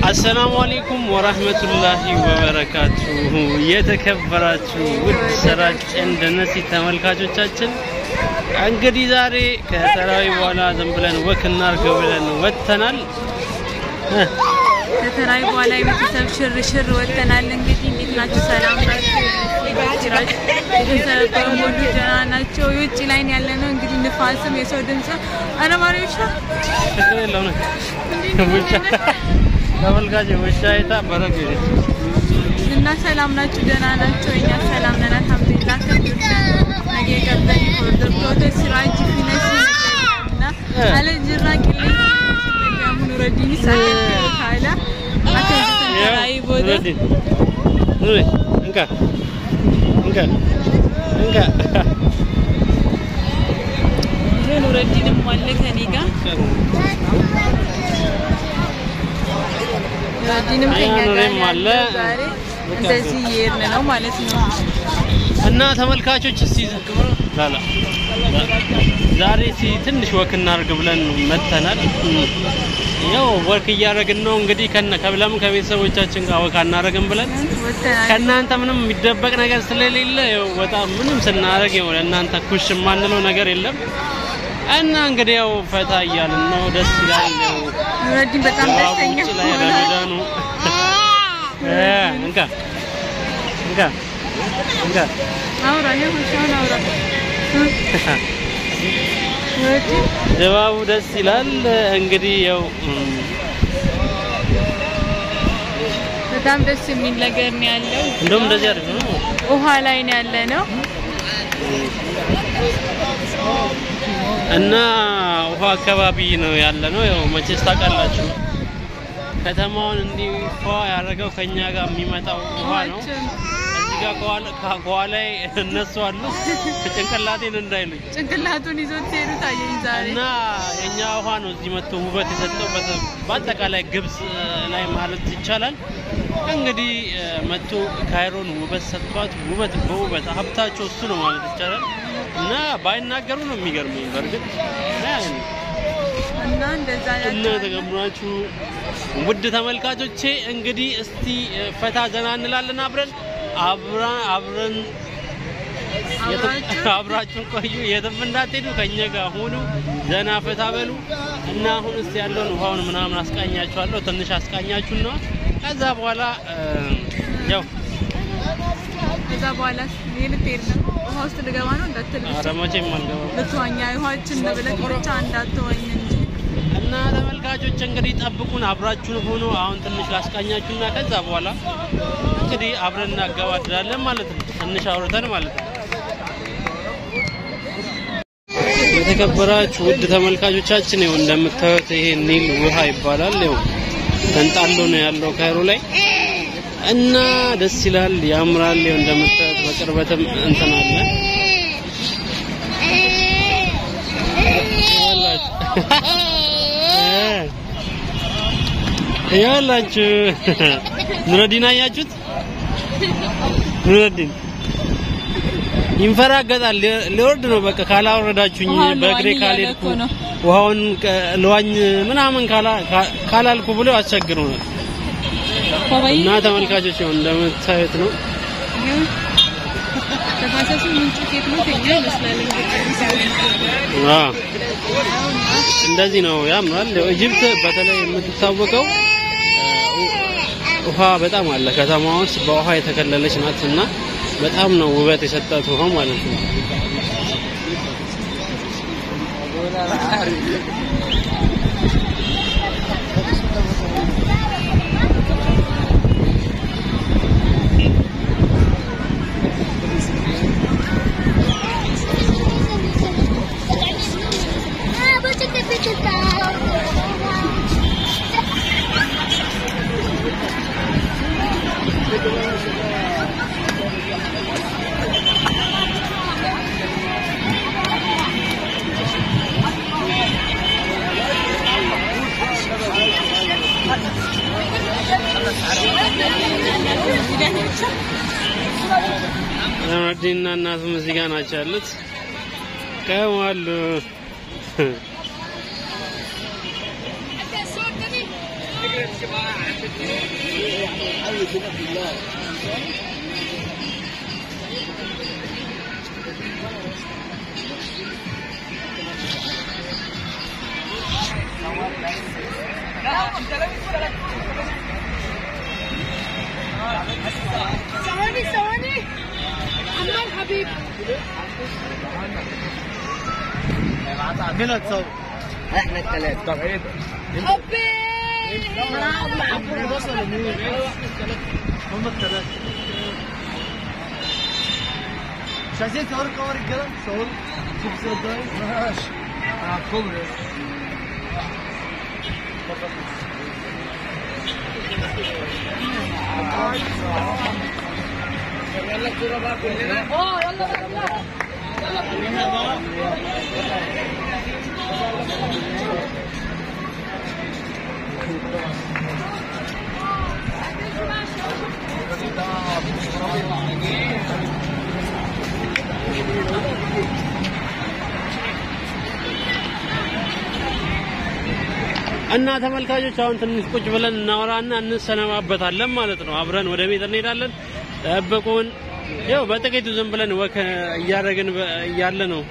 السلام عليكم ورحمة الله وبركاته يتكبراتو والسراج عند نسي تملكاتوچاچن انغدي زاري كتراوي بولا زنبلن وكنا رغبلن وتنال كتراوي بولا يبتسب شر شر وتنال انغدي እንዴትናችሁ ሰላም ናችሁ ይባጅራጅ ተሰበሙሉ ጀናናቸው ውጪ ላይ ያለነው እንግዲህ ንፋስም የሰው ድምጽ አረማሪዎች ተከለለው ነው ወጫ ተመልካች ወጫይታ በረገ እና ሰላም ናችሁ ደህና ናችሁ እኛ ሰላም ነን አልሐምዱሊላህ ከብዱን ነገ ገበኝ ወርዶቶ ሲራጅ ፊነሲና አለ ጅራቂልኝ ለጋሙ ረዲኒ ሳይት ካላ አከንተራይ ቦደ እንካ ኑረዲንም ወለ ከኒጋ ኑረዲንም ከኛ አለ እንደዚህ ይርነ ነው ማለት ነው እና ተመልካቾች እስቲ ዘክሩ ላላ ዛሬ ትንሽ ወክ እናርግ ብለን መተናል ያው ወክ ያረግን ነው እንግዲህ ከብለም ከቤተሰቦቻችን ጋር ወክ እናረግን ብለን ከናንተ ምንም የሚደበቅ ነገር ስለሌለ ያው በጣም ምንም ስናረግ ያው ለናንተ ኩሽ ማንለው ነገር የለም እና እንግዲህ ያው ፈታ ይያልን ነው ደስ ይላል ነው ኑረዲ በጣም ደስተኛ ነው እንካ አውራ ነው ሻውን አውራ ጀዋቡ ደስ ይላል እንግዲህ ያው በጣም ደስ የሚል ነገር ነው ያለው እንደውም እንደዚህ አይደል ነው ውሃ ላይ ነው ያለነው እና ውሃ አካባቢ ነው ያለነው ያው መቼስ ታውቃላችሁ ከተማውን እንዲፋ ያረጋው ከኛ ጋር የሚመጣው ውሃ ነው እዚህ ጋር ከኋላይ እነሱ አሉ ጭንቅላቴን እንዳይሉኝ ጭንቅላቱን ይዞት ሄዱ ታየኝ ዛሬ እና የኛ ውሃ ነው እዚህ መጥቶ ውበት የሰጠው በአጠቃላይ ግብጽ ላይ ማለት ይቻላል እንግዲህ መጥቶ ካይሮን ውበት ሰጥቷት ውበት በውበት ሀብታቸው እሱ ነው ማለት ይቻላል እና ባይናገሩ ነው የሚገርመኝ በርግጥ እና እንደዛ ያለው ተገምራችሁ ውድ ተመልካቾቼ እንግዲህ እስቲ ፈታ ዘና እንላለን አብራችሁ ቆዩ የትም እንዳትሄዱ ከኛ ጋር ሆኑ ዘና ፈታ በሉ እና አሁን እስቲ ያለውን ውሃውን ምናምን አስቃኛችኋለሁ ትንሽ አስቃኛችሁና ከዛ በኋላ ያው ከዛ በኋላ ልትሄድ ነው ውሃ ውስጥ ልገባ ነው እንዳትልሽ አረማቼም አልገባም ልትዋኛ ውሃችን ብለህ ብቻ እንዳትወኝ እንጂ እና ተመልካቾች እንግዲህ ጠብቁን አብራችሁን ሆኖ አሁን ትንሽ ላስቃኛችሁና ከዛ በኋላ እንግዲህ አብረን እናገባድራለን ማለት ነው ትንሽ አውርተን ማለት ነው የተከበራችሁ ውድ ተመልካቾቻችን ይኸው እንደምታዩት ይሄ ኒል ውሃ ይባላል ይኸው ተንጣሎ ነው ያለው ካይሮ ላይ እና ደስ ይላል ያምራል ይኸው እንደምታዩት በቅርበትም እንትን አለ ያላችሁ ኑረዲን አያችሁት ኑረዲን ይንፈራገጣል ለወርድ ነው በቃ ካላወረዳችሁኝ በእግሬ ካልሄድኩ ውሃውን ለዋኝ ምናምን ካላልኩ ብሎ አስቸግረው ነው እና ተመልካቾች እንደምታዩት ነው ተፋሰሱ ምንጭ ከየት ነው ከኛ ይመስላል እንደዚህ ነው ያምራል ኢጂፕት በተለይ የምትታወቀው ውሃ በጣም አለ ከተማው ውስጥ በውሃ የተከለለች ናትና በጣም ነው ውበት የሰጣት ውሃ ማለት ነው ኑረዲንና እናቱ እዚህ ጋር ናቸው ያሉት ከማሉ ثواني عمار حبيب كده تصور احنا الثلاثه. طب ايه ده؟ حبي هم الثلاثه مش عايزين تصوروا كور الجلد؟ صوروا شوف صور ماشي على الكوبري. يلا الكوره بقى كلنا. يلا كلنا بقى. እና ተመልካቾች አሁን ትንሽ ቁጭ ብለን እናወራና እንሰነባበታለን ማለት ነው። አብረን ወደ ቤት እንሄዳለን። ጠብቁን። ያው በጥቂቱ ዝም ብለን ወክ እያደረግን ያለ ነው።